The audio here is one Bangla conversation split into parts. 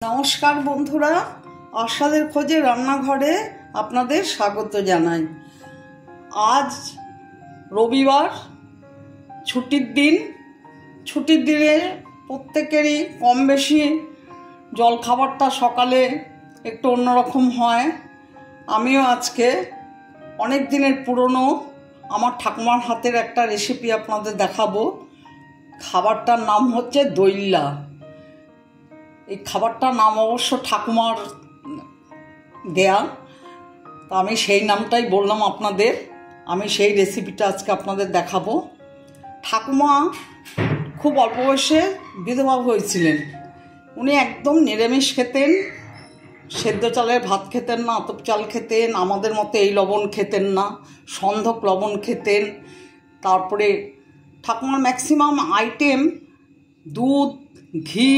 নমস্কার বন্ধুরা, আশাদের খোঁজে রান্নাঘরে আপনাদের স্বাগত জানাই। আজ রবিবার, ছুটির দিন। ছুটির দিনে প্রত্যেকেরই কম বেশি জলখাবারটা সকালে একটু অন্যরকম হয়। আমিও আজকে অনেক দিনের পুরনো আমার ঠাকুমার হাতের একটা রেসিপি আপনাদের দেখাবো। খাবারটার নাম হচ্ছে দইল্লা। এই খাবারটার নাম অবশ্য ঠাকুমার দেয়া, তা আমি সেই নামটাই বললাম আপনাদের। আমি সেই রেসিপিটা আজকে আপনাদের দেখাবো। ঠাকুমা খুব অল্প বয়সে বিধবা হয়েছিলেন। উনি একদম নিরামিষ খেতেন, সেদ্ধ চালের ভাত খেতেন না, আতপ চাল খেতেন, আমাদের মতো এই লবণ খেতেন না, সন্ধক লবণ খেতেন। তারপরে ঠাকুমার ম্যাক্সিমাম আইটেম দুধ, ঘি,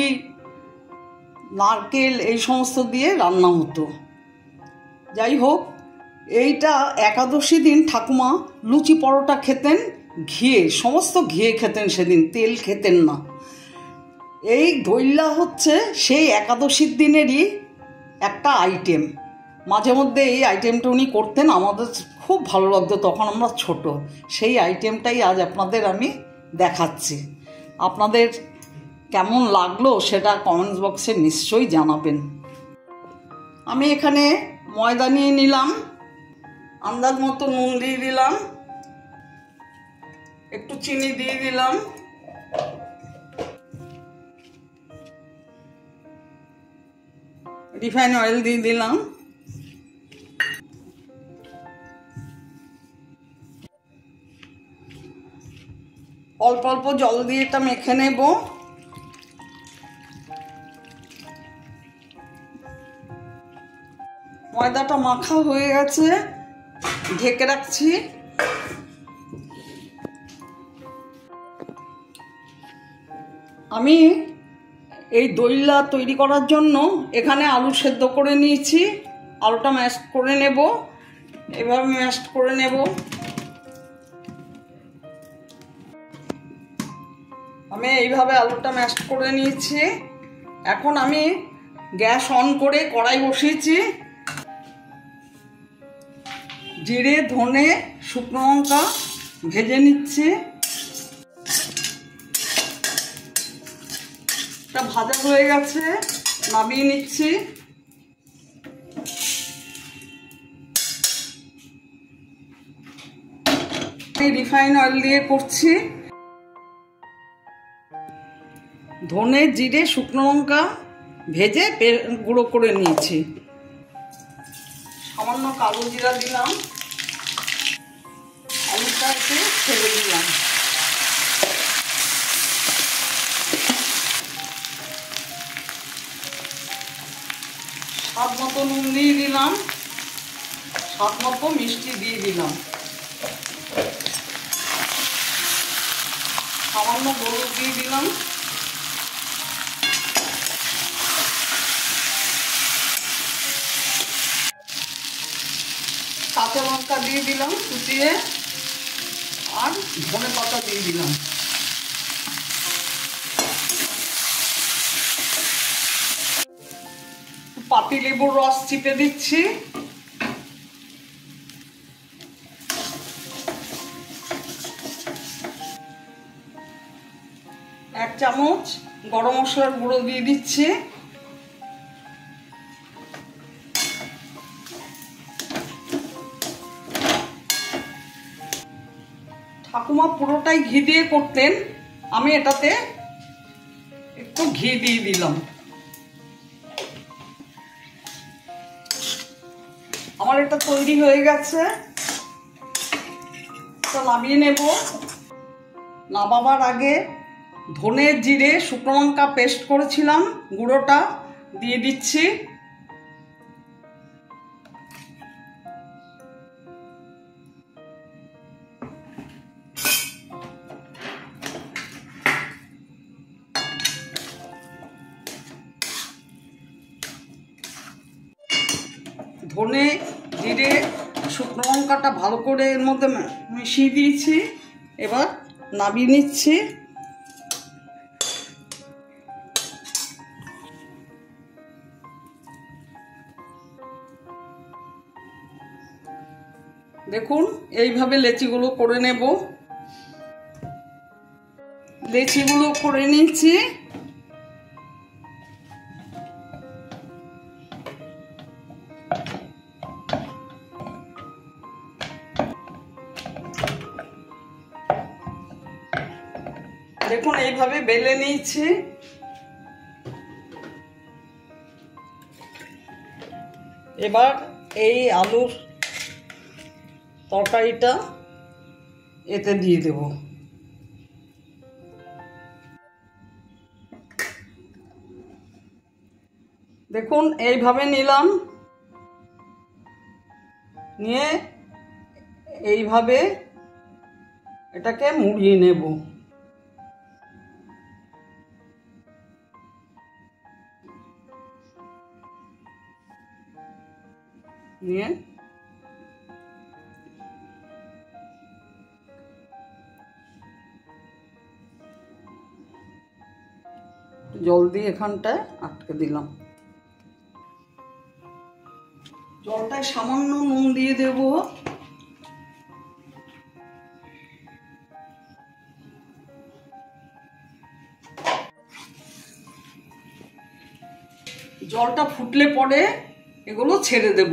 নারকেল এই সমস্ত দিয়ে রান্না হতো। যাই হোক, এইটা একাদশী দিন ঠাকুমা লুচি পরোটা খেতেন ঘিয়ে, সমস্ত ঘিয়ে খেতেন, সেদিন তেল খেতেন না। এই দইল্লা হচ্ছে সেই একাদশীর দিনেরই একটা আইটেম। মাঝে মধ্যে এই আইটেমটা উনি করতেন, আমাদের খুব ভালো লাগতো, তখন আমরা ছোট। সেই আইটেমটাই আজ আপনাদের আমি দেখাচ্ছি। আপনাদের কেমন লাগলো সেটা কমেন্টস বক্সে নিশ্চয়ই জানাবেন। আমি এখানে ময়দা নিয়ে নিলাম, আন্দাজ মতো নুন দিয়ে দিলাম, একটু চিনি দিয়ে দিলাম, রিফাইন অয়েল দিয়ে দিলাম, অল্প অল্প জল দিয়ে এটা মেখে নেব। ময়দাটা মাখা হয়ে গেছে, ঢেকে রাখছি। আমি এই দইল্লা তৈরি করার জন্য এখানে আলু সেদ্ধ করে নিয়েছি। আলুটা ম্যাশ করে নেব, এভাবে ম্যাশ করে নেব। আমি এইভাবে আলুটা ম্যাশ করে নিয়েছি। এখন আমি গ্যাস অন করে কড়াই বসিয়েছি। জিরে, ধনে, শুকনো লঙ্কা ভেজে নিচ্ছি। এটা ভাজা হয়ে গেছে, নামিয়ে নিচ্ছি। রিফাইন অয়েল দিয়ে করছি। ধনে, জিরে, শুকনো লঙ্কা ভেজে গুঁড়ো করে নিয়েছি। সামান্য কালো জিরা দিলাম, আলুটা একটু ছেড়ে দিলাম। স্বাদ মতো নুন দিয়ে দিলাম, স্বাদ মতো মিষ্টি দিয়ে দিলাম, সামান্য হলুদ দিয়ে দিলাম, কাঁচা লঙ্কা দিয়ে দিলাম কুচিয়ে, আর ধনে পাতা দিয়ে দিলাম। পাতি লেবুর রস চিপে দিচ্ছি। এক চামচ গরম মশলার গুঁড়ো দিয়ে দিচ্ছি। ঠাকুমা পুরোটাই ঘি দিয়ে করতেন, আমি এটাতে একটু ঘি দিয়ে দিলাম। আমার এটা তৈরি হয়ে গেছে, এটা নামিয়ে নেব। নামাবার আগে ধনে, জিরে, শুকনো লঙ্কা পেস্ট করেছিলাম, গুঁড়োটা দিয়ে দিচ্ছি। ধনে, জিরে, শুকনো লঙ্কাটা ভালো করে এর মধ্যে মিশিয়ে দিয়েছি। এবার নামিয়ে নিচ্ছি। দেখুন এইভাবে লেচিগুলো করে নেব। লেচিগুলো করে নিয়েছি। দেখুন এইভাবে বেলে নিয়েছি। এবার এই আলুর তরকারিটা এতে দিয়ে দেব। দেখুন এইভাবে নিলাম, নিয়ে এইভাবে এটাকে মুড়িয়ে নেব। নিয়ে জল দিয়ে এখানটায় আটকে দিলাম। জলটায় সামান্য নুন দিয়ে দেব। জলটা ফুটলে পরে এগুলো ছেড়ে দেব।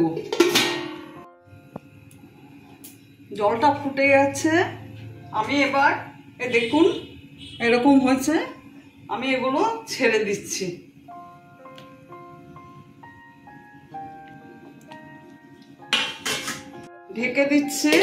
জলটা ফুটে গেছে, আমি এবার দেখুন এরকম হয়েছে, আমি এগুলো ছেড়ে দিচ্ছি। ঢেকে দিচ্ছি।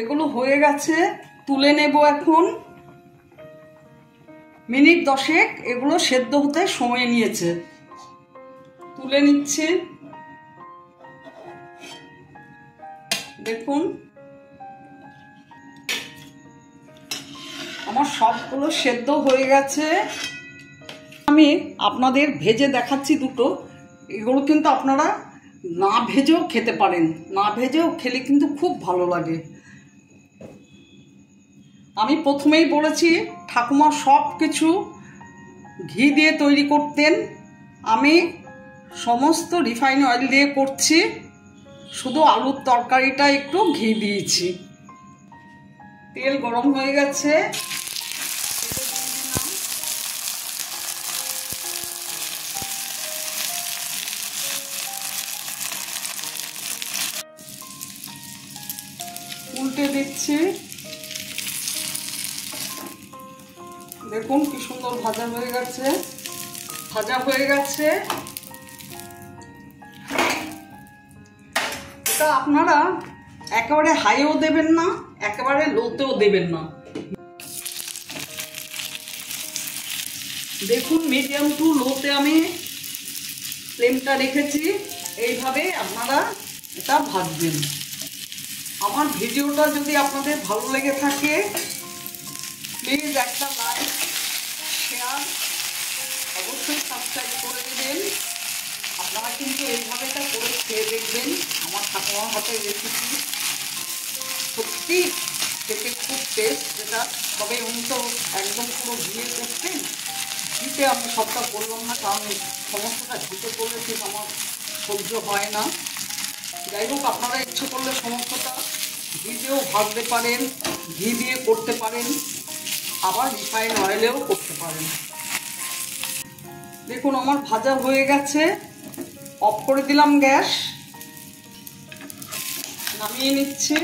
এগুলো হয়ে গেছে, তুলে নেব এখন। মিনিট 10 এগুলো সেদ্ধ হতে সময় নিয়েছে। তুলে নিচ্ছি। দেখুন আমার সবগুলো সেদ্ধ হয়ে গেছে। আমি আপনাদের ভেজে দেখাচ্ছি দুটো। এগুলো কিন্তু আপনারা না ভেজেও খেতে পারেন, না ভেজেও খেলে কিন্তু খুব ভালো লাগে। আমি প্রথমেই বলেছি ঠাকুমা সব কিছু ঘি দিয়ে তৈরি করতেন, আমি সমস্ত রিফাইন অয়েল দিয়ে করছি, শুধু আলুর তরকারিটা একটু ঘি দিয়েছি। তেল গরম হয়ে গেছে, উল্টে দিচ্ছি। দেখুন কি সুন্দর ভাজা হয়ে গেছে, ভাজা হয়ে গেছে। এটা আপনারা একেবারে হাইও দেবেন না, একেবারে লোতেও দেবেন না। দেখুন মিডিয়াম টু লোতে আমি ফ্লেমটা রেখেছি। এইভাবে আপনারা এটা ভাজবেন। আমার ভিডিওটা যদি আপনাদের ভালো লেগে থাকে প্লিজ একটা লাইক, শেয়ার, অবশ্যই সাবস্ক্রাইব করে দেবেন। আপনারা কিন্তু এইভাবে এটা করে খেয়ে দেখবেন। আমার ঠাকুমার হাতের রেসিপি সত্যি খেতে খুব টেস্ট যেটা। তবে উনি তো একদম পুরো ঘিয়ে করতেন, ঘিতে আমি সবটা করলাম না, কারণ সমস্তটা ঘিতে করলে ঠিক আমার সহ্য হয় না। যাই হোক আপনারা ইচ্ছে করলে সমস্তটা ঘি দিয়েও ভাজতে পারেন, ঘি দিয়ে করতে পারেন, আবার রিফাইন অয়েলেও করতে পারেন। দেখুন আমার ভাজা হয়ে গেছে, অফ করে দিলাম গ্যাস, নামিয়ে নিচ্ছি।